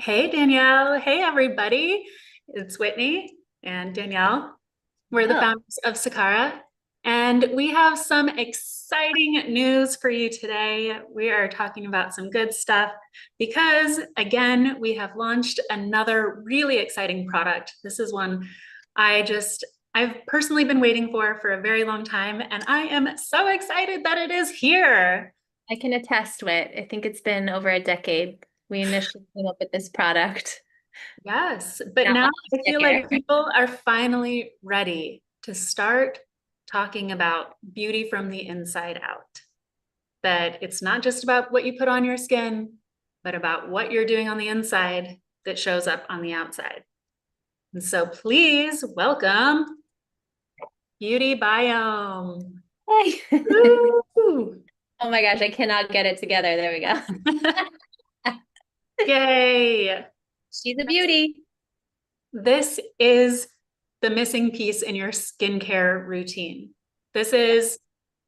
Hey, Danielle. Hey, everybody. It's Whitney and Danielle. We're the Oh, founders of Sakara, and we have some exciting news for you today. We are talking about some good stuff because, again, we have launched another really exciting product. This is one I just I've personally been waiting for a very long time, and I am so excited that it is here. I can attest to it. I think it's been over a decade. We initially came up with this product. Yes, but Not now last I feel decade. like people are finally ready to start talking about beauty from the inside out. That it's not just about what you put on your skin, but about what you're doing on the inside that shows up on the outside. And so please welcome Beauty Biome. Hey. Woo! Oh my gosh, I cannot get it together. There we go. Yay! She's a beauty. This is the missing piece in your skincare routine. This is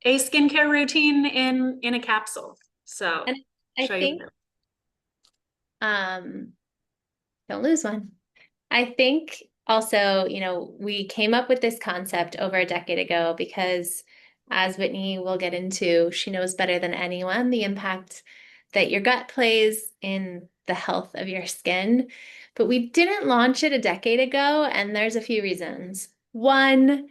a skincare routine in a capsule. So And I show you. think um don't lose one. I think also, we came up with this concept over a decade ago because, as Whitney will get into, she knows better than anyone the impact that your gut plays in the health of your skin. But we didn't launch it a decade ago, and there's a few reasons. One,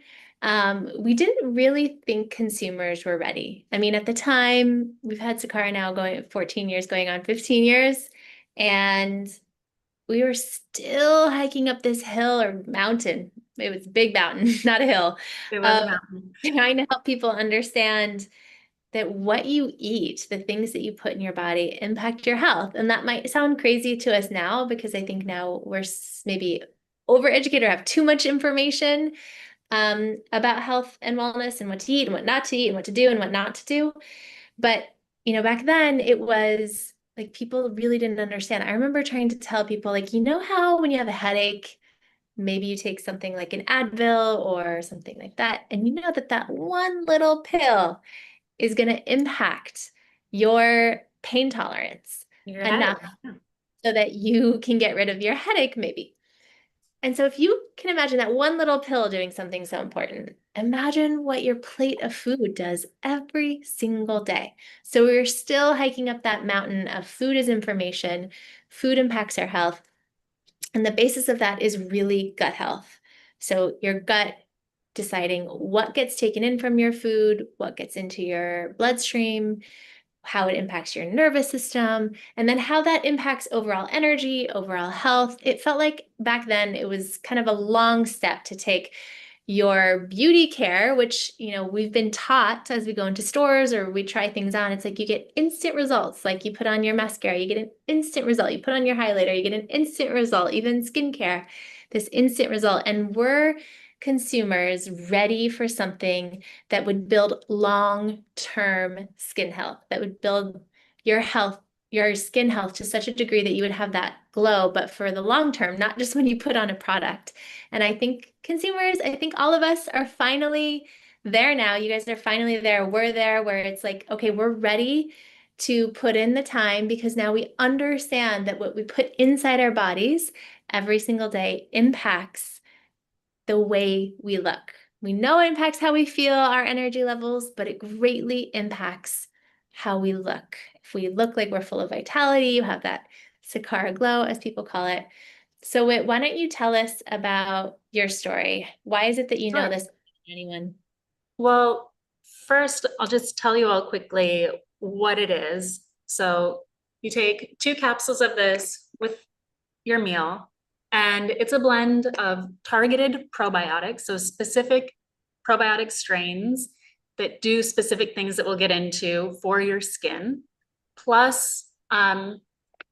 we didn't really think consumers were ready. I mean, at the time, we've had Sakara now going 14 years, going on 15 years, and we were still hiking up this hill or mountain. It was a big mountain, not a hill, It was a of mountain. trying to help people understand that what you eat, the things that you put in your body, impact your health. And that might sound crazy to us now because I think now we're maybe overeducated or have too much information about health and wellness and what to eat and what not to eat and what to do and what not to do. But, back then it was like people really didn't understand. I remember trying to tell people, like, how when you have a headache, maybe you take something like an Advil or something like that, and you know that that one little pill is going to impact your pain tolerance Your headache. enough so that you can get rid of your headache, maybe. And so if you can imagine that one little pill doing something so important, imagine what your plate of food does every single day. So we're still hiking up that mountain of food as information, food impacts our health, and the basis of that is really gut health. So your gut deciding what gets taken in from your food, what gets into your bloodstream, how it impacts your nervous system, and then how that impacts overall energy, overall health. It felt like back then it was kind of a long step to take your beauty care, which, we've been taught as we go into stores or we try things on. It's like you get instant results. Like you put on your mascara, you get an instant result. You put on your highlighter, you get an instant result. Even skincare, this instant result. And we're consumers ready for something that would build long-term skin health, that would build your health, your skin health to such a degree that you would have that glow, but for the long term, not just when you put on a product. And I think consumers, I think all of us are finally there now. You guys are finally there. We're there where it's like, okay, we're ready to put in the time because now we understand that what we put inside our bodies every single day impacts the way we look. We know it impacts how we feel, our energy levels, but it greatly impacts how we look. If we look like we're full of vitality, you have that Sakara glow, as people call it. So, Whit, why don't you tell us about your story? Why is it that you know Sure. this better than anyone? Well, first, I'll just tell you all quickly what it is. So you take two capsules of this with your meal, and it's a blend of targeted probiotics, so specific probiotic strains that do specific things that we'll get into for your skin, plus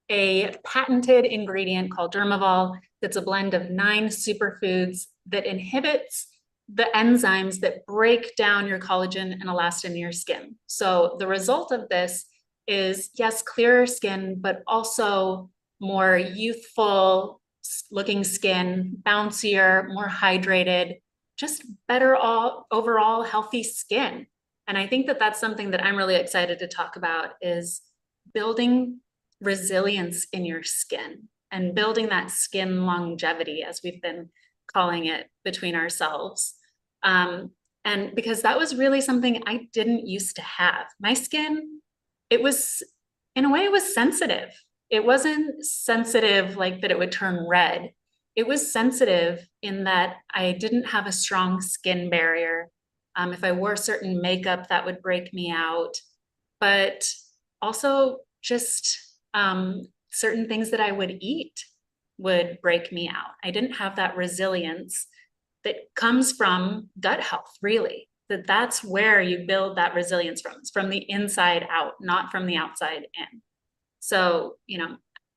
a patented ingredient called Dermavol that's a blend of 9 superfoods that inhibits the enzymes that break down your collagen and elastin in your skin. So the result of this is, yes, clearer skin, but also more youthful looking skin, bouncier, more hydrated, just better all overall healthy skin. And I think that that's something that I'm really excited to talk about is building resilience in your skin. and building that skin longevity, as we've been calling it between ourselves. Um, and because that was really something I didn't used to have. My skin, it was, in a way, it was sensitive. It wasn't sensitive like that it would turn red. It was sensitive in that I didn't have a strong skin barrier. If I wore certain makeup, that would break me out. But also just certain things that I would eat would break me out. I didn't have that resilience that comes from gut health, really. That's where you build that resilience from. It's from the inside out, not from the outside in. So,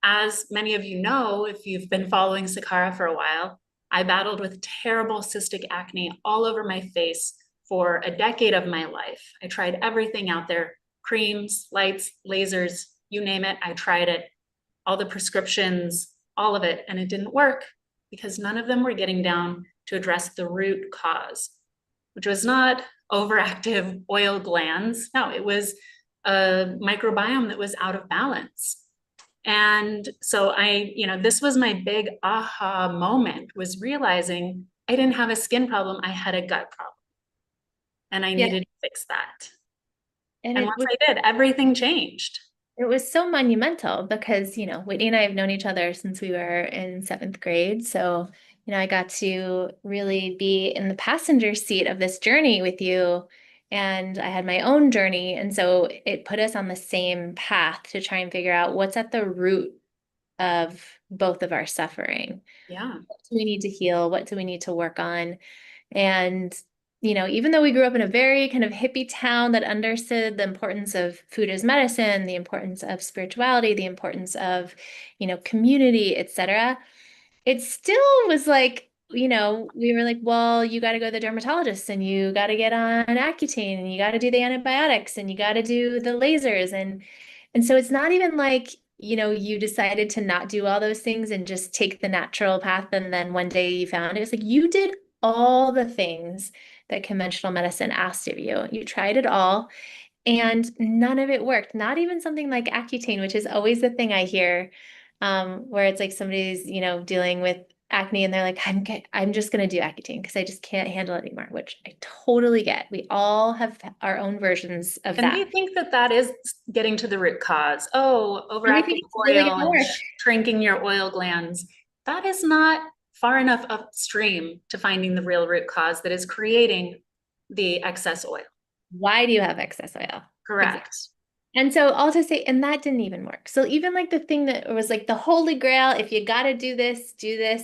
as many of you know, if you've been following Sakara for a while, I battled with terrible cystic acne all over my face for a decade of my life. I tried everything out there, creams, lights, lasers, you name it, I tried it, all the prescriptions, all of it, and it didn't work because none of them were getting down to address the root cause, which was not overactive oil glands. No, it was a microbiome that was out of balance. And so this was my big aha moment, was realizing I didn't have a skin problem, I had a gut problem. And I Yeah. needed to fix that. And And it once was I did, everything changed. It was so monumental because, Whitney and I have known each other since we were in seventh grade. So, I got to really be in the passenger seat of this journey with you. And I had my own journey. And so it put us on the same path to try and figure out what's at the root of both of our suffering. Yeah. What do we need to heal? What do we need to work on? And, even though we grew up in a very kind of hippie town that understood the importance of food as medicine, the importance of spirituality, the importance of, community, etc., it still was like, we were like, well, you got to go to the dermatologist and you got to get on Accutane and you got to do the antibiotics and you got to do the lasers. And so it's not even like, you decided to not do all those things and just take the natural path. And then one day you found it. It's like you did all the things that conventional medicine asked of you. You tried it all and none of it worked. Not even something like Accutane, which is always the thing I hear, where it's like somebody's, dealing with acne and they're like, I'm just going to do Accutane because I just can't handle it anymore, which I totally get. We all have our own versions of And they that. think that that is getting to the root cause. Oh, And we overactive think it's really oil going to and work. shrinking your oil glands. That is not far enough upstream to finding the real root cause that is creating the excess oil. Why do you have excess oil? Exactly. Correct. And so I'll just say, and that didn't even work. So even like the thing that was like the holy grail, if you got to do this,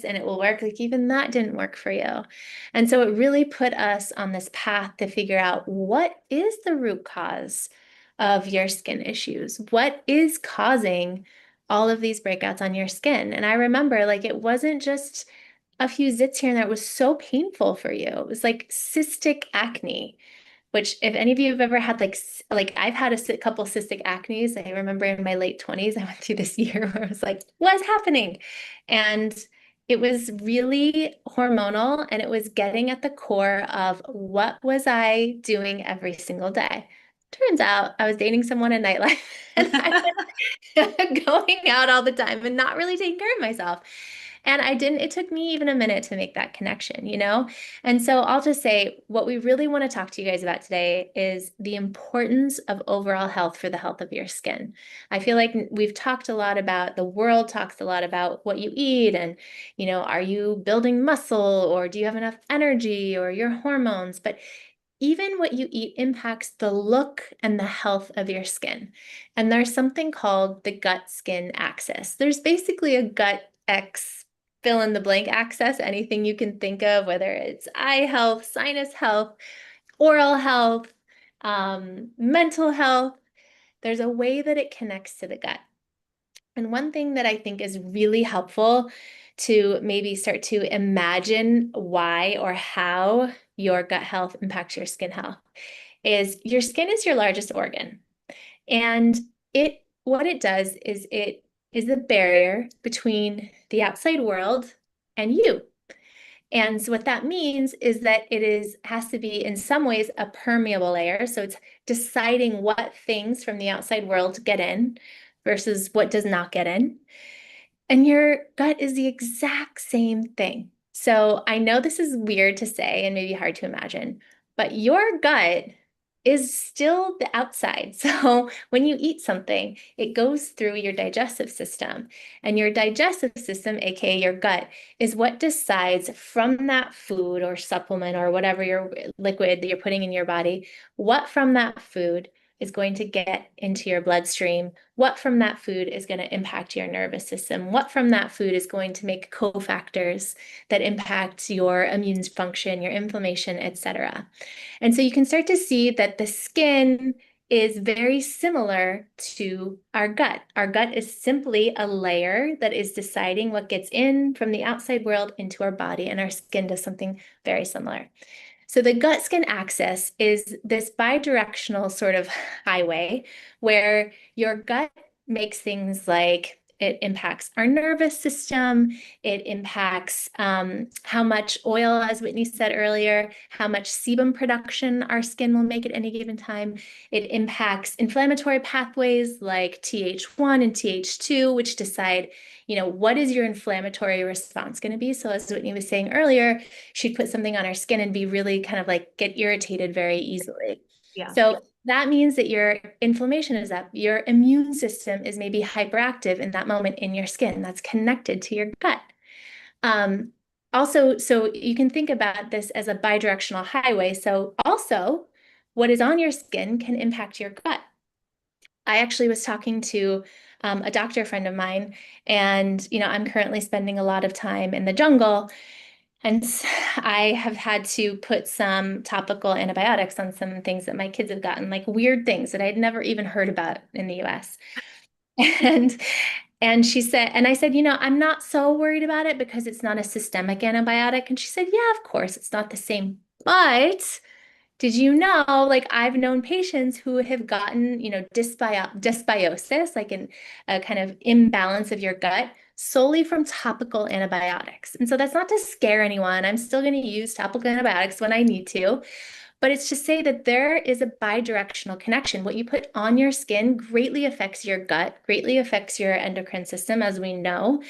and it will work, like even that didn't work for you. And so it really put us on this path to figure out what is the root cause of your skin issues? What is causing all of these breakouts on your skin? And I remember like it wasn't just a few zits here and there. It was so painful for you. It was like cystic acne, which if any of you have ever had like I've had a couple cystic acnes. I remember in my late 20s, I went through this year where I was like, what's happening? And it was really hormonal and it was getting at the core of what was I doing every single day. Turns out I was dating someone in nightlife and I was going out all the time and not really taking care of myself. And it took me even a minute to make that connection, And so I'll just say what we really want to talk to you guys about today is the importance of overall health for the health of your skin. I feel like we've talked a lot about, the world talks a lot about what you eat and, are you building muscle or do you have enough energy or your hormones? But even what you eat impacts the look and the health of your skin. And there's something called the gut skin axis. There's basically a gut X fill in the blank axis, anything you can think of, whether it's eye health, sinus health, oral health, mental health. There's a way that it connects to the gut. And one thing that I think is really helpful to maybe start to imagine why or how your gut health impacts your skin health is your skin is your largest organ. And what it does is it is the barrier between the outside world and you. And so what that means is that has to be in some ways a permeable layer. So it's deciding what things from the outside world get in versus what does not get in. And your gut is the exact same thing. So I know this is weird to say and maybe hard to imagine, but your gut is still the outside. So when you eat something, it goes through your digestive system. And your digestive system, aka your gut, is what decides from that food or supplement or whatever your liquid that you're putting in your body, what from that food is going to get into your bloodstream, what from that food is going to impact your nervous system, what from that food is going to make cofactors that impact your immune function, your inflammation, etc. And so you can start to see that the skin is very similar to our gut. Our gut is simply a layer that is deciding what gets in from the outside world into our body, and our skin does something very similar. So the gut skin axis is this bidirectional sort of highway where your gut makes things like it impacts our nervous system. It impacts how much oil, as Whitney said earlier, how much sebum production our skin will make at any given time. It impacts inflammatory pathways like Th1 and Th2, which decide, what is your inflammatory response going to be? So as Whitney was saying earlier, she'd put something on her skin and be really kind of like get irritated very easily. Yeah. So that means that your inflammation is up. Your immune system is maybe hyperactive in that moment in your skin. That's connected to your gut. Um, Also, so you can think about this as a bidirectional highway. So also, what is on your skin can impact your gut. I actually was talking to a doctor friend of mine, and I'm currently spending a lot of time in the jungle, and I have had to put some topical antibiotics on some things that my kids have gotten, like weird things that I'd never even heard about in the US. And and she said, and I said, I'm not so worried about it because it's not a systemic antibiotic. And she said, yeah, of course, it's not the same. But did you know, like I've known patients who have gotten, dysbiosis, like a kind of imbalance of your gut solely from topical antibiotics. And so that's not to scare anyone. I'm still going to use topical antibiotics when I need to. But it's to say that there is a bidirectional connection. What you put on your skin greatly affects your gut, greatly affects your endocrine system, as we know.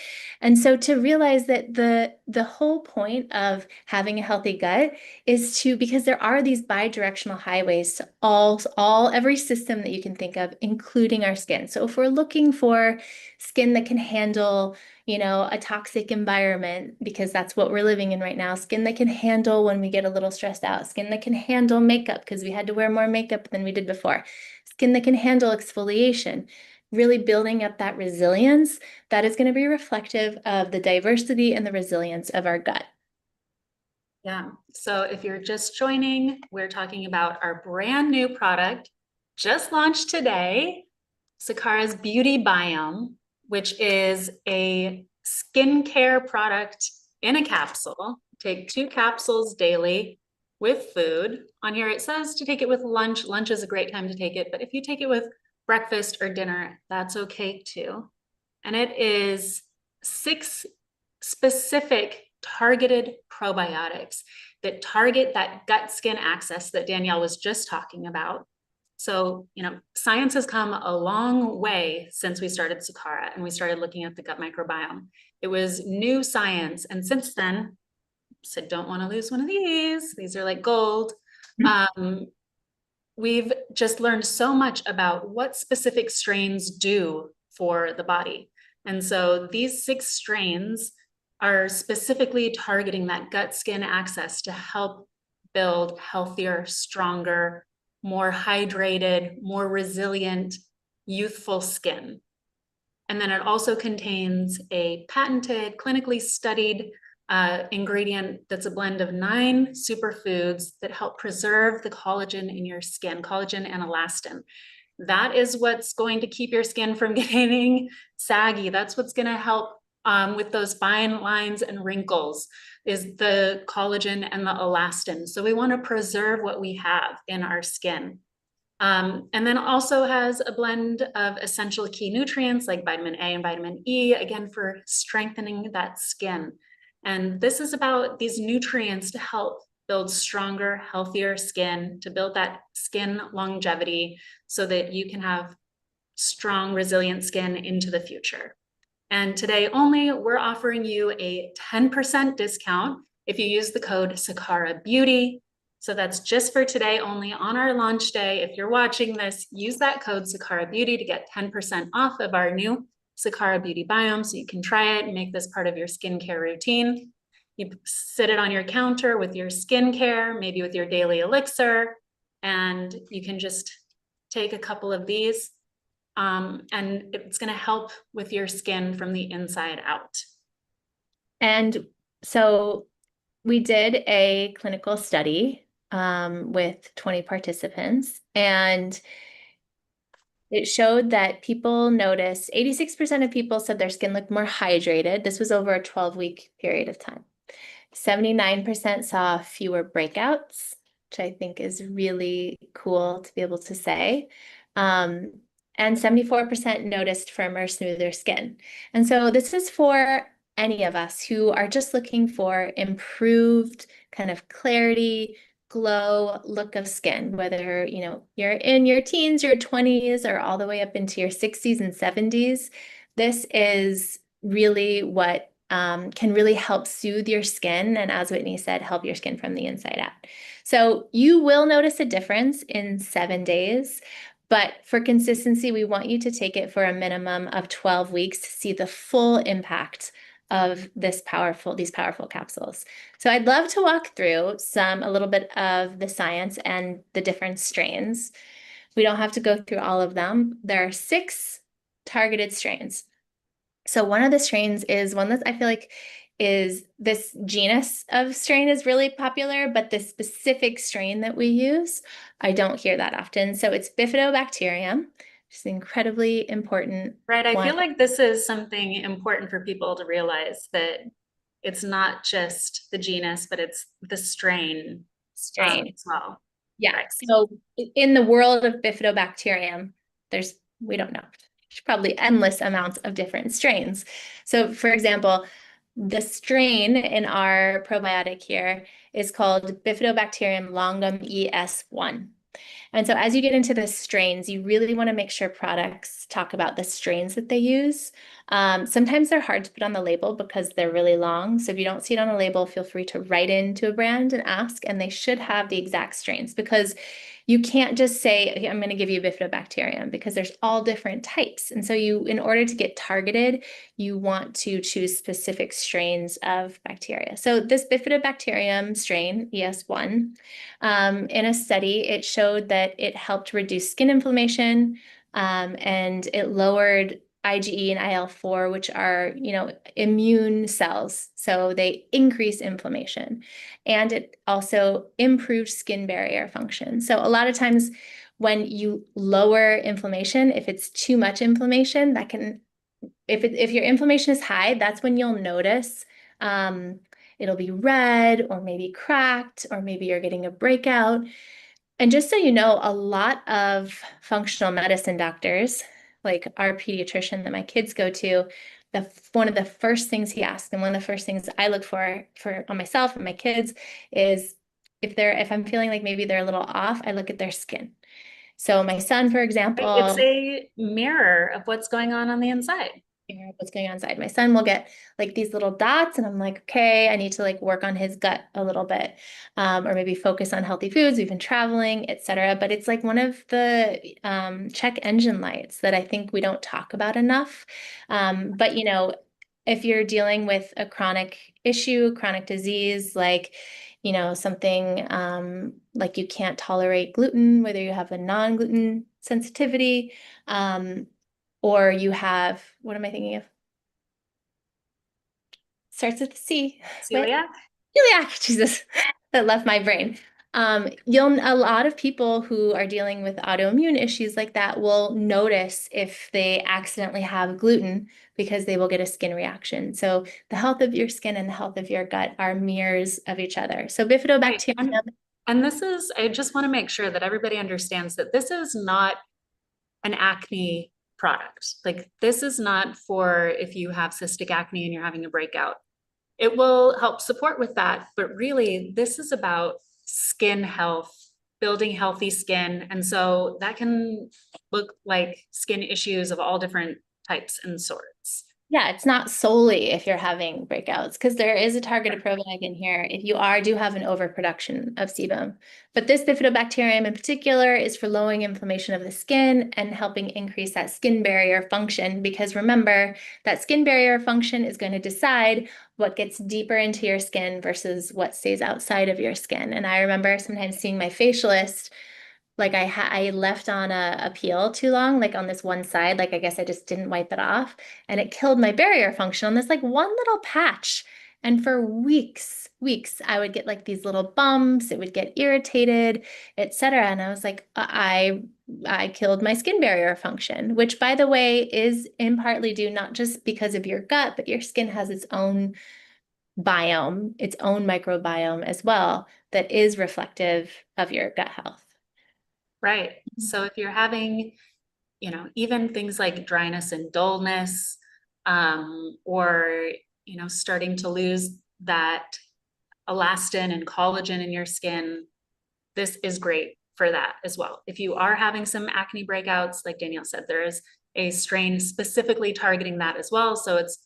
And so to realize that the whole point of having a healthy gut is because there are these bidirectional highways to every system that you can think of, including our skin. So if we're looking for skin that can handle a toxic environment, because that's what we're living in right now. Skin that can handle when we get a little stressed out, skin that can handle makeup because we had to wear more makeup than we did before, skin that can handle exfoliation, really building up that resilience that is going to be reflective of the diversity and the resilience of our gut. Yeah. So if you're just joining, we're talking about our brand new product just launched today, Sakara's Beauty Biome, which is a skincare product in a capsule. Take 2 capsules daily with food. On here, it says to take it with lunch. Lunch is a great time to take it, but if you take it with breakfast or dinner, that's okay too. And it is 6 specific targeted probiotics that target that gut skin axis that Danielle was just talking about. So, science has come a long way since we started Sakara and we started looking at the gut microbiome. It was new science. And since then, said, don't want to lose one of these. These are like gold. We've just learned so much about what specific strains do for the body. And so these 6 strains are specifically targeting that gut skin axis to help build healthier, stronger, more hydrated, more resilient, youthful skin. And then it also contains a patented, clinically studied ingredient that's a blend of 9 superfoods that help preserve the collagen in your skin, collagen and elastin. That is what's going to keep your skin from getting saggy. That's what's going to help with those fine lines and wrinkles, is the collagen and the elastin. So we want to preserve what we have in our skin. And then also has a blend of essential key nutrients like vitamin A and vitamin E, again, for strengthening that skin. And this is about these nutrients to help build stronger, healthier skin, to build that skin longevity so that you can have strong, resilient skin into the future. And today only, we're offering you a 10% discount if you use the code Sakara Beauty. So that's just for today only on our launch day. If you're watching this, use that code Sakara Beauty to get 10% off of our new Sakara Beauty Biome so you can try it and make this part of your skincare routine. You sit it on your counter with your skincare, maybe with your daily elixir, and you can just take a couple of these and it's going to help with your skin from the inside out. And so we did a clinical study with 20 participants, and it showed that people noticed 86% of people said their skin looked more hydrated. This was over a 12-week period of time. 79% saw fewer breakouts, which I think is really cool to be able to say. Um, and 74% noticed firmer, smoother skin. And so this is for any of us who are just looking for improved kind of clarity, glow look of skin, whether you're in your teens, your 20s, or all the way up into your 60s and 70s. This is really what can really help soothe your skin, and as Whitney said, help your skin from the inside out. So you will notice a difference in 7 days, but for consistency, we want you to take it for a minimum of 12 weeks to see the full impact of these powerful capsules. So I'd love to walk through a little bit of the science and the different strains. We don't have to go through all of them. There are 6 targeted strains. So one of the strains is one that I feel like is this genus of strain is really popular, but the specific strain that we use, I don't hear that often. So it's Bifidobacterium, which is an incredibly important Right. I one. feel like this is something important for people to realize that it's not just the genus, but it's the strain Strain. as well. Yeah. Right. So in the world of Bifidobacterium, we don't know. There's probably endless amounts of different strains. So for example, the strain in our probiotic here is called Bifidobacterium longum ES1. And so as you get into the strains, you really want to make sure products talk about the strains that they use. Sometimes they're hard to put on the label because they're really long. So if you don't see it on a label, feel free to write into a brand and ask, and they should have the exact strains, because you can't just say, I'm going to give you Bifidobacterium, because there's all different types. And so in order to get targeted, you want to choose specific strains of bacteria. So this Bifidobacterium strain, ES1, in a study, it showed that it helped reduce skin inflammation, and it lowered IgE and IL-4, which are, immune cells. So they increase inflammation. And it also improves skin barrier function. So a lot of times when you lower inflammation, if it's too much inflammation, if your inflammation is high, that's when you'll notice it'll be red or maybe cracked, or maybe you're getting a breakout. And just so you know, a lot of functional medicine doctors, like our pediatrician that my kids go to, one of the first things he asks, and one of the first things I look for on myself and my kids, is if I'm feeling like maybe they're a little off, I look at their skin. So my son, for It's example, a mirror of what's going on the inside. figure out what's going on inside. My son will get like these little dots, and I'm like, okay, I need to like work on his gut a little bit, or maybe focus on healthy foods. We've been traveling, etc. But it's like one of the check engine lights that I think we don't talk about enough. But if you're dealing with a chronic issue, chronic disease, like something like you can't tolerate gluten, whether you have a non-gluten sensitivity, or you have, what am I thinking of? Starts with a C. What? Celiac? Celiac, Jesus, that left my brain. A lot of people who are dealing with autoimmune issues like that will notice if they accidentally have gluten, because they will get a skin reaction. So the health of your skin and the health of your gut are mirrors of each other. So Right. bifidobacterium. And I just want to make sure that everybody understands that this is not an acne product. Like, this is not for if you have cystic acne and you're having a breakout. It will help support with that, but really this is about skin health, building healthy skin. And so that can look like skin issues of all different types and sorts. Yeah, it's not solely if you're having breakouts, because there is a targeted probiotic in here if you do have an overproduction of sebum. But this bifidobacterium in particular is for lowering inflammation of the skin and helping increase that skin barrier function. Because remember, that skin barrier function is going to decide what gets deeper into your skin versus what stays outside of your skin. And I remember sometimes seeing my facialist, like I left on a peel too long, like on this one side, like I guess I just didn't wipe it off, and it killed my barrier function on this like one little patch. And for weeks, I would get like these little bumps, it would get irritated, etc. And I was like, I killed my skin barrier function, which by the way is in partly due not just because of your gut, but your skin has its own biome, its own microbiome as well, that is reflective of your gut health. Right. So if you're having, even things like dryness and dullness, or, starting to lose that elastin and collagen in your skin, this is great for that as well. If you are having some acne breakouts, like Danielle said, there is a strain specifically targeting that as well. So it's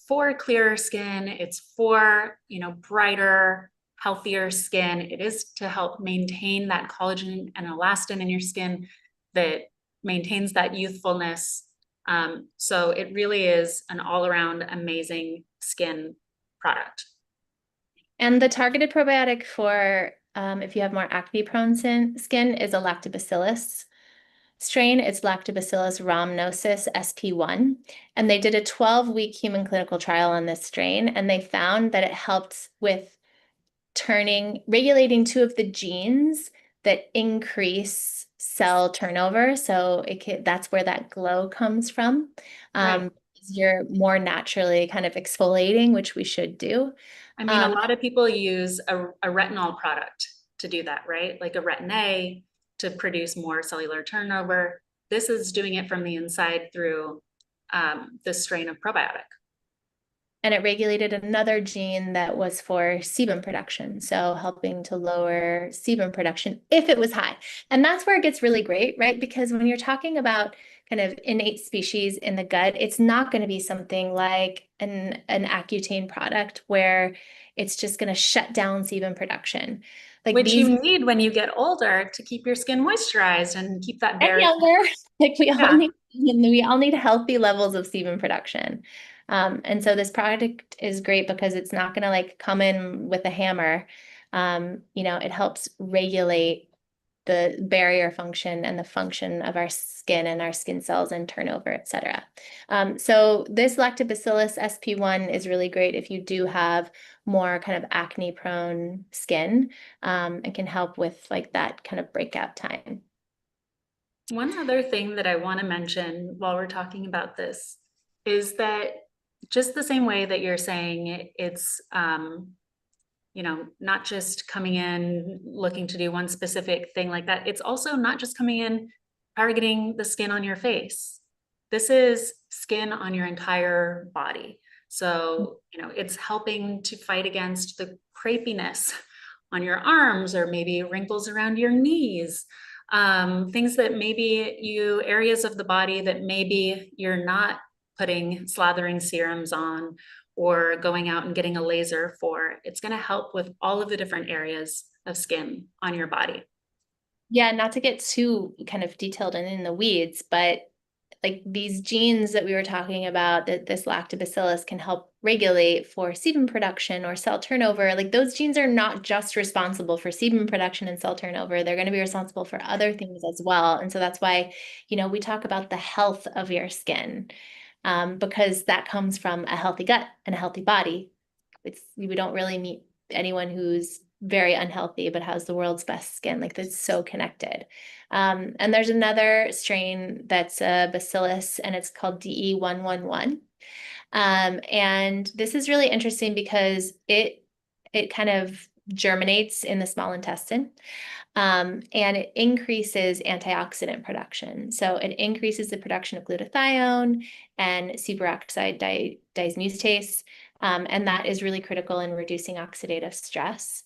for clearer skin, it's for, brighter, healthier skin. It is to help maintain that collagen and elastin in your skin that maintains that youthfulness. So it really is an all around amazing skin product. And the targeted probiotic for if you have more acne-prone skin is a lactobacillus strain. It's Lactobacillus rhamnosus SP1. And they did a 12-week human clinical trial on this strain, and they found that it helped with regulating two of the genes that increase cell turnover. So that's where that glow comes from. Right. You're more naturally kind of exfoliating, which we should do. I mean, a lot of people use a retinol product to do that, right? Like a retin A to produce more cellular turnover. This is doing it from the inside through this strain of probiotic. And it regulated another gene that was for sebum production. So helping to lower sebum production if it was high. And that's where it gets really great, right? Because when you're talking about kind of innate species in the gut, it's not going to be something like an Accutane product where it's just going to shut down sebum production. Like Which these you need when you get older to keep your skin moisturized and keep that and barrier. younger. Like Yeah. we all need healthy levels of sebum production. And so this product is great because it's not going to like come in with a hammer. It helps regulate the barrier function and the function of our skin and our skin cells and turnover, et cetera. So this Lactobacillus SP1 is really great if you do have more kind of acne prone skin, and can help with like that kind of breakout time. One other thing that I want to mention while we're talking about this is that just the same way that you're saying it's not just coming in looking to do one specific thing like that. It's also not just coming in targeting the skin on your face. This is skin on your entire body. So, it's helping to fight against the crepiness on your arms or maybe wrinkles around your knees. Things that areas of the body that maybe you're not putting slathering serums on or going out and getting a laser for. It's going to help with all of the different areas of skin on your body. Yeah, not to get too kind of detailed and in the weeds, but like these genes that we were talking about that this lactobacillus can help regulate for sebum production or cell turnover, like those genes are not just responsible for sebum production and cell turnover, they're going to be responsible for other things as well. And so that's why, we talk about the health of your skin, because that comes from a healthy gut and a healthy body. We don't really meet anyone who's very unhealthy but has the world's best skin. Like that's so connected. And there's another strain that's a bacillus, and it's called DE111. And this is really interesting because it kind of germinates in the small intestine. And it increases antioxidant production. So it increases the production of glutathione and superoxide dismutase, and that is really critical in reducing oxidative stress.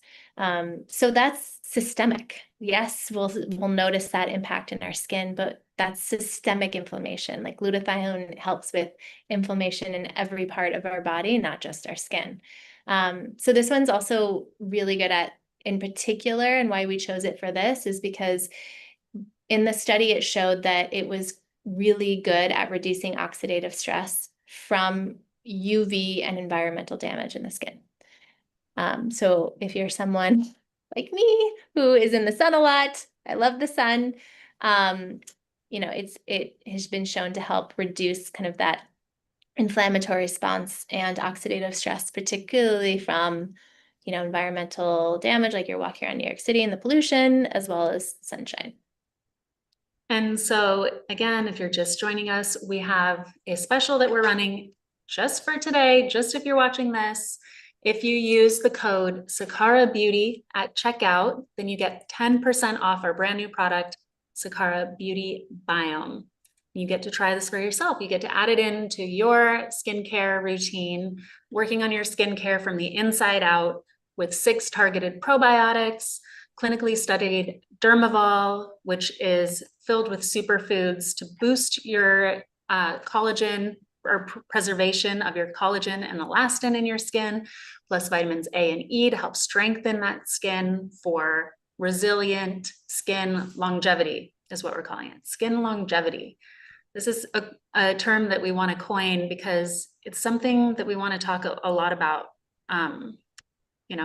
So that's systemic. Yes, we'll notice that impact in our skin, but That's systemic inflammation. Like glutathione helps with inflammation in every part of our body, not just our skin. So this one's also really good at, in particular, and why we chose it for this is because in the study, it showed that it was really good at reducing oxidative stress from UV and environmental damage in the skin. So if you're someone like me who is in the sun a lot, I love the sun, it has been shown to help reduce kind of that inflammatory response and oxidative stress, particularly from, environmental damage, like you're walking around New York City and the pollution, as well as sunshine. And so again, if you're just joining us, we have a special that we're running just for today, just if you're watching this. If you use the code Sakara Beauty at checkout, then you get 10% off our brand new product, Sakara Beauty Biome. You get to try this for yourself. You get to add it into your skincare routine, working on your skincare from the inside out with 6 targeted probiotics, clinically studied Dermavol, which is filled with superfoods to boost your collagen or preservation of your collagen and elastin in your skin, plus vitamins A and E to help strengthen that skin for resilient skin longevity, is what we're calling it. Skin longevity. This is a term that we want to coin because it's something that we want to talk a lot about,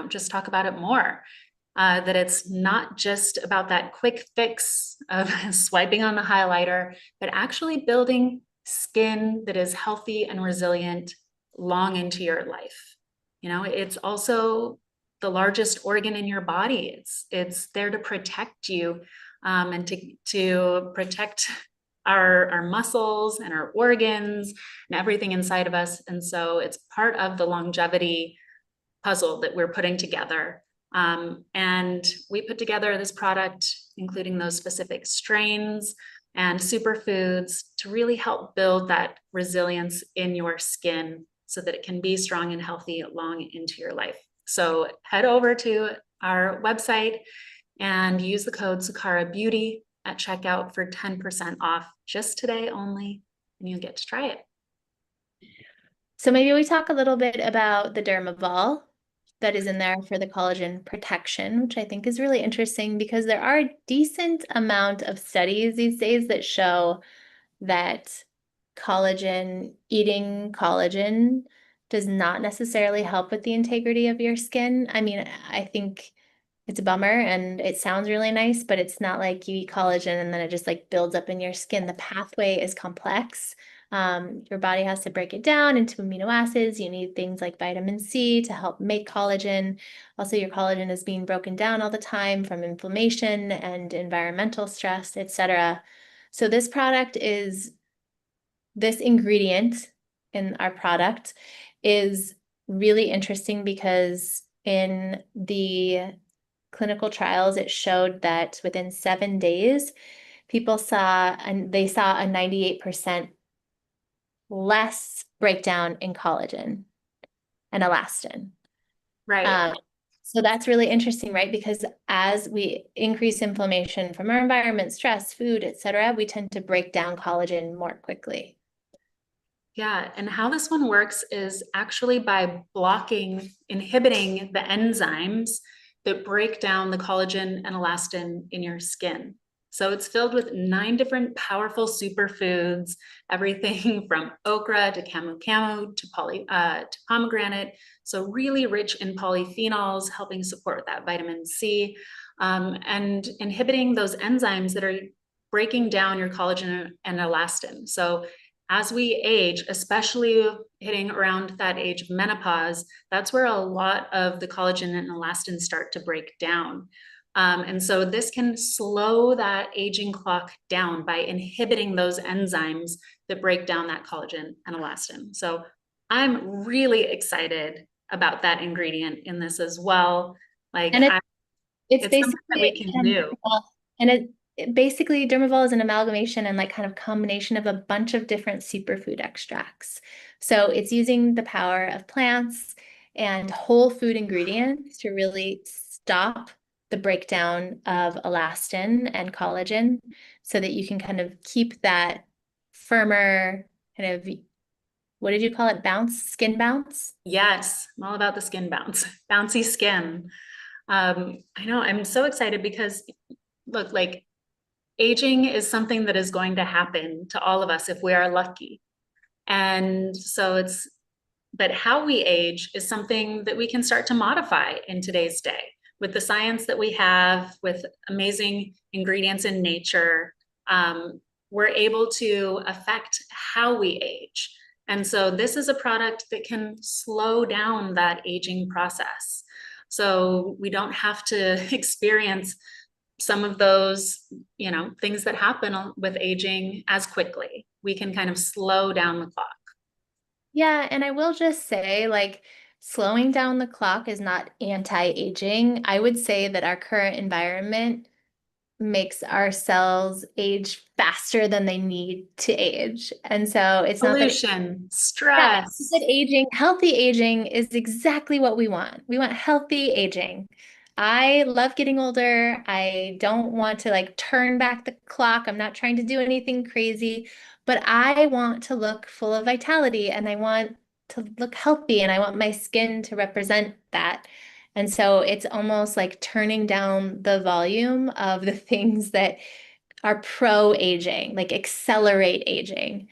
just talk about it more. That it's not just about that quick fix of swiping on the highlighter, but actually building skin that is healthy and resilient long into your life. It's also the largest organ in your body. It's there to protect you, and to protect our muscles and our organs and everything inside of us. And so it's part of the longevity puzzle that we're putting together. And we put together this product, including those specific strains and superfoods to really help build that resilience in your skin so that it can be strong and healthy long into your life. So head over to our website and use the code Sakara Beauty at checkout for 10% off just today only, and you'll get to try it. So maybe we talk a little bit about the Dermavol that is in there for the collagen protection, which I think is really interesting because there are a decent amount of studies these days that show that eating collagen does not necessarily help with the integrity of your skin. I mean, I think it's a bummer and it sounds really nice, but it's not like you eat collagen and then it just like builds up in your skin. The pathway is complex. Your body has to break it down into amino acids. You need things like vitamin C to help make collagen. Also, your collagen is being broken down all the time from inflammation and environmental stress, etc. So this ingredient in our product is really interesting because in the clinical trials, it showed that within 7 days, they saw a 98% less breakdown in collagen and elastin. Right. So that's really interesting, right? Because as we increase inflammation from our environment, stress, food, etc., we tend to break down collagen more quickly. Yeah, and how this one works is actually by inhibiting the enzymes that break down the collagen and elastin in your skin. So it's filled with 9 different powerful superfoods, everything from okra to camu camu to pomegranate. So really rich in polyphenols, helping support that vitamin C, and inhibiting those enzymes that are breaking down your collagen and elastin. So as we age, especially hitting around that age of menopause, that's where a lot of the collagen and elastin start to break down. And so this can slow that aging clock down by inhibiting those enzymes that break down that collagen and elastin. So I'm really excited about that ingredient in this as well. Like, And it's it's something that we basically can do. and basically Dermavol is an amalgamation and like kind of combination of a bunch of different superfood extracts. So it's using the power of plants and whole food ingredients to really stop the breakdown of elastin and collagen so that you can kind of keep that firmer kind of, what did you call it? Bounce, skin bounce? Yes, I'm all about the skin bounce, bouncy skin. I know I'm so excited because look, like aging is something that is going to happen to all of us if we are lucky. And so but how we age is something that we can start to modify in today's day with the science that we have, with amazing ingredients in nature. We're able to affect how we age. And so this is a product that can slow down that aging process. So we don't have to experience some of those, things that happen with aging as quickly. We can kind of slow down the clock. Yeah, and I will just say, like, slowing down the clock is not anti-aging. I would say that our current environment makes our cells age faster than they need to age. And so it's not that Pollution, yeah, good stress. aging, healthy aging is exactly what we want. We want healthy aging. I love getting older. I don't want to like turn back the clock. I'm not trying to do anything crazy, but I want to look full of vitality and I want to look healthy and I want my skin to represent that. And so it's almost like turning down the volume of the things that are pro-aging, like accelerate aging,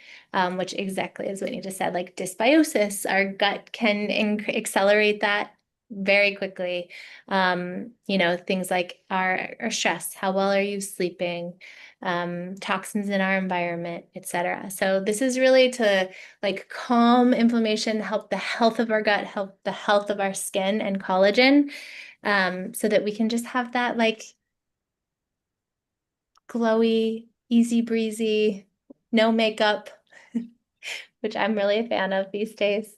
which exactly as Whitney just said, like dysbiosis, our gut can accelerate that very quickly. Things like our stress, how well are you sleeping, toxins in our environment, etc. So this is really to like calm inflammation, help the health of our gut, help the health of our skin and collagen, so that we can just have that like glowy, easy breezy, no makeup, which I'm really a fan of these days.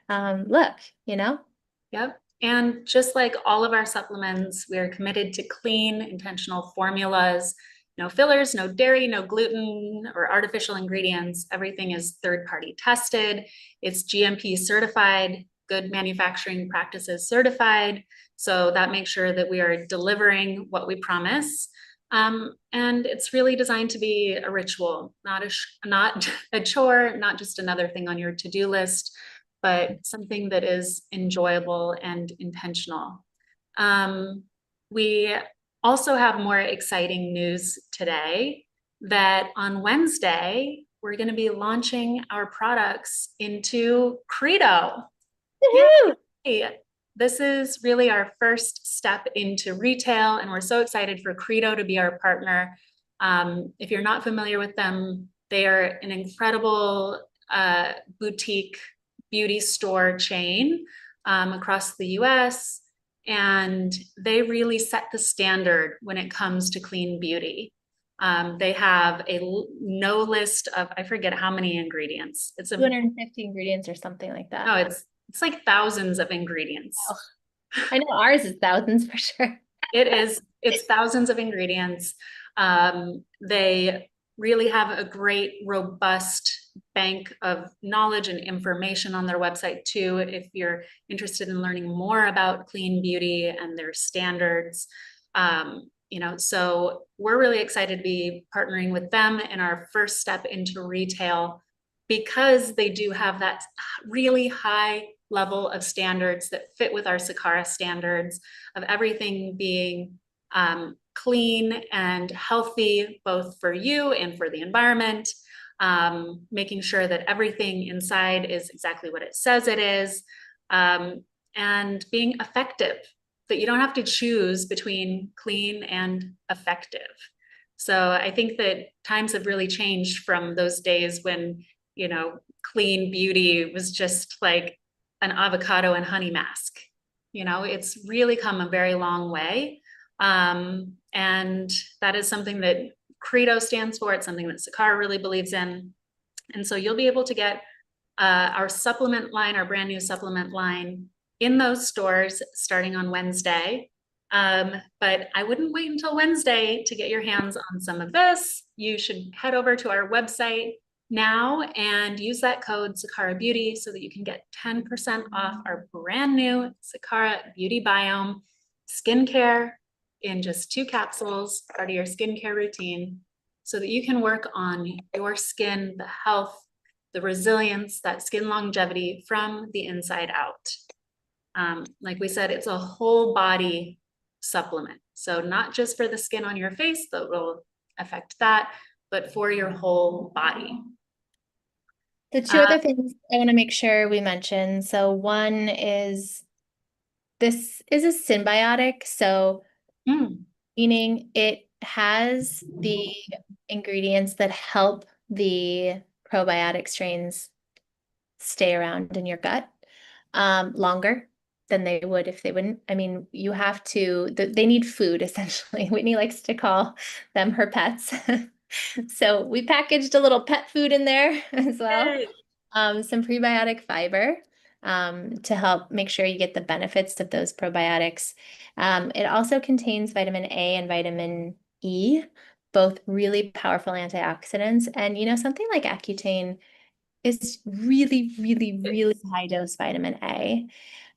Look, you know? Yep. And just like all of our supplements, we are committed to clean, intentional formulas, no fillers, no dairy, no gluten or artificial ingredients. Everything is third-party tested. It's GMP certified, good manufacturing practices certified. So that makes sure that we are delivering what we promise. And it's really designed to be a ritual, not a chore, not just another thing on your to-do list, but something that is enjoyable and intentional. We also have more exciting news today that on Wednesday, we're going to be launching our products into Credo. Woohoo! Yay! This is really our first step into retail, and we're so excited for Credo to be our partner. If you're not familiar with them, they are an incredible boutique beauty store chain across the US, and they really set the standard when it comes to clean beauty. They have no list of, I forget how many ingredients. 250 ingredients or something like No, that. it's like thousands of ingredients. Oh, I know ours is thousands for sure. It's thousands of ingredients. They really have a great, robust bank of knowledge and information on their website too, if you're interested in learning more about clean beauty and their standards. So we're really excited to be partnering with them in our first step into retail because they do have that really high level of standards that fit with our Sakara standards of everything being clean and healthy, both for you and for the environment, making sure that everything inside is exactly what it says it is, and being effective, that you don't have to choose between clean and effective. So I think that times have really changed from those days when, clean beauty was just like an avocado and honey mask. It's really come a very long way. And that is something that Credo stands for. It's something that Sakara really believes in. And so you'll be able to get our supplement line, our brand new supplement line in those stores starting on Wednesday. But I wouldn't wait until Wednesday to get your hands on some of this. You should head over to our website now and use that code Sakara Beauty so that you can get 10% off our brand new Sakara Beauty Biome skincare in just 2 capsules, part of your skincare routine, so that you can work on your skin, the health, the resilience, that skin longevity from the inside out. Like we said, it's a whole body supplement. So not just for the skin on your face that will affect that, but for your whole body. The two Uh, other things I want to make sure we mention. So one is this is a symbiotic, so mm, meaning it has the ingredients that help the probiotic strains stay around in your gut longer than they would if they wouldn't. I mean, you have to, they need food essentially. Whitney likes to call them her pets. So we packaged a little pet food in there as well. yay. Some prebiotic fiber to help make sure you get the benefits of those probiotics. It also contains vitamin A and vitamin E, both really powerful antioxidants. And something like Accutane is really, really, really high dose vitamin A.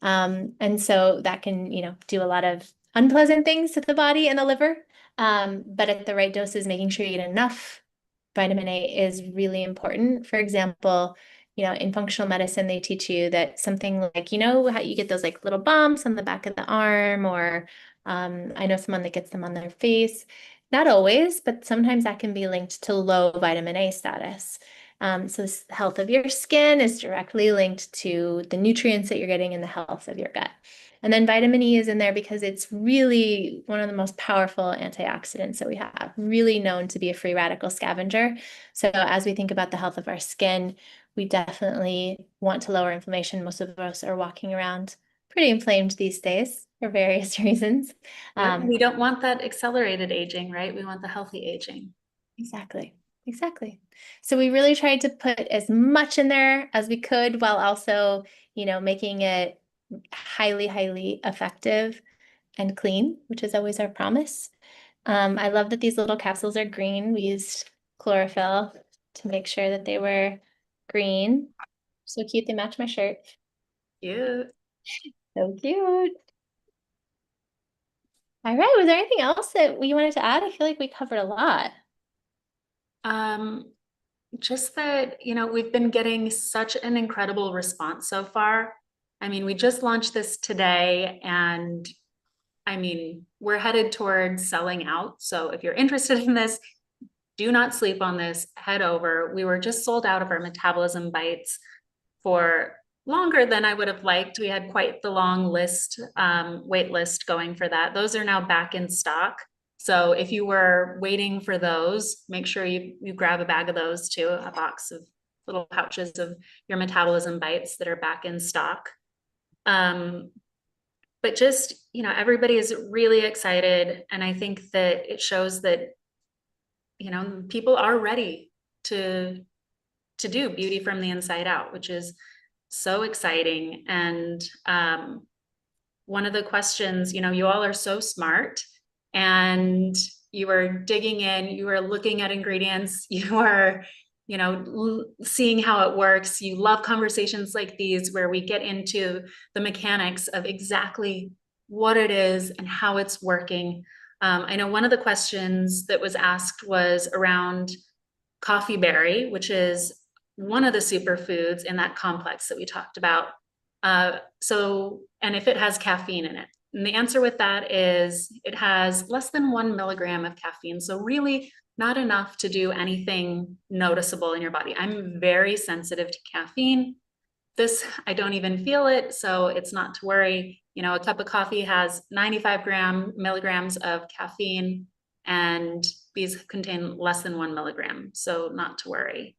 And so that can, do a lot of unpleasant things to the body and the liver. But at the right doses, making sure you get enough vitamin A is really important. For example, in functional medicine, they teach you that something like, how you get those like little bumps on the back of the arm, or I know someone that gets them on their face. Not always, but sometimes that can be linked to low vitamin A status. So the health of your skin is directly linked to the nutrients that you're getting in the health of your gut. And then vitamin E is in there because it's really one of the most powerful antioxidants that we have, really known to be a free radical scavenger. So as we think about the health of our skin, we definitely want to lower inflammation. Most of us are walking around pretty inflamed these days for various reasons. Yep. Um, We don't want that accelerated aging, right? We want the healthy aging. Exactly. Exactly. So we really tried to put as much in there as we could while also, making it highly, highly effective and clean, which is always our promise. I love that these little capsules are green. We used chlorophyll to make sure that they were green. So cute. They match my shirt. Cute. So cute. All right. Was there anything else that we wanted to add? I feel like we covered a lot. Um, just that, we've been getting such an incredible response so far. I mean, we just launched this today, and I mean, we're headed towards selling out. So if you're interested in this, do not sleep on this. Head over. We were just sold out of our metabolism bites for longer than I would have liked. We had quite the long list, wait list going for that. Those are now back in stock. So if you were waiting for those, make sure you grab a bag of those too, a box of little pouches of your metabolism bites that are back in stock. But just, everybody is really excited. And I think that it shows that, people are ready to do beauty from the inside out, which is so exciting. And one of the questions, you all are so smart, and you are digging in, you are looking at ingredients, you are, seeing how it works. You love conversations like these where we get into the mechanics of exactly what it is and how it's working. I know one of the questions that was asked was around coffee berry, which is one of the superfoods in that complex that we talked about. And if it has caffeine in it. And the answer with that is it has less than 1 milligram of caffeine. So really not enough to do anything noticeable in your body. I'm very sensitive to caffeine. This, I don't even feel it. So it's not to worry. A cup of coffee has 95 milligrams of caffeine, and these contain less than 1 milligram. So not to worry.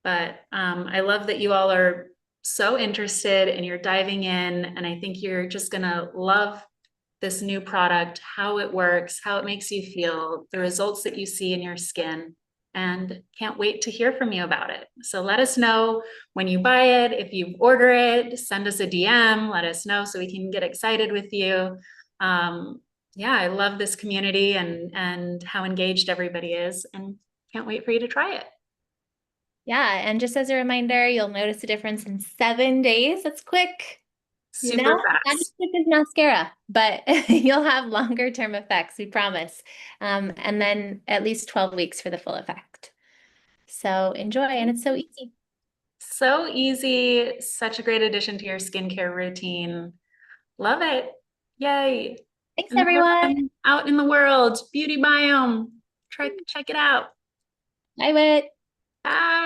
But I love that you all are so interested and you're diving in. And I think you're just going to love this new product, how it works, how it makes you feel, the results that you see in your skin. And can't wait to hear from you about it. So let us know when you buy it. If you order it, send us a DM, let us know so we can get excited with you. Yeah, I love this community and how engaged everybody is, and can't wait for you to try it. Yeah, and just as a reminder, you'll notice a difference in 7 days. That's quick. super Not as fast. quick as mascara, but you'll have longer term effects, we promise. And then at least 12 weeks for the full effect. So enjoy, and it's so easy. So easy, such a great addition to your skincare routine. Love it. Yay. Thanks, And everyone. everyone out in the world, beauty biome. Check it out. Bye, Wit. Bye.